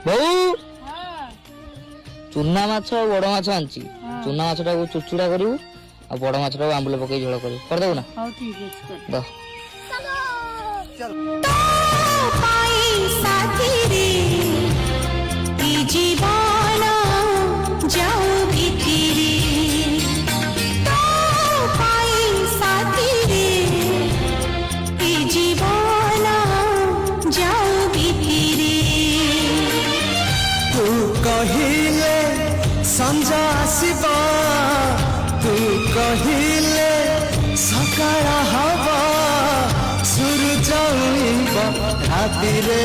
ବୋଉ ହଁ ଚୁନା ମାଛ ଆଉ ବଡ ମାଛ ଆଣିଛି। ହଁ। ଚୁନା ମାଛଟାକୁ ଚୁଚୁଡା କରିବୁ ଆଉ ବଡ ମାଛଟାକୁ ଆମ୍ବୁଲ ପକେଇ ଝୋଳ କରିବୁ। କରିଦେବୁ ନା? ହଉ ଠିକ ଅଛି କର। ଦ জীবন যাও ভিতিরে তো পাই সাথীরে এই জীবন যাও ভিতিরে तू कहिले संजा आसबा तू कहिले सकाळ हवा सूरज उइब राति रे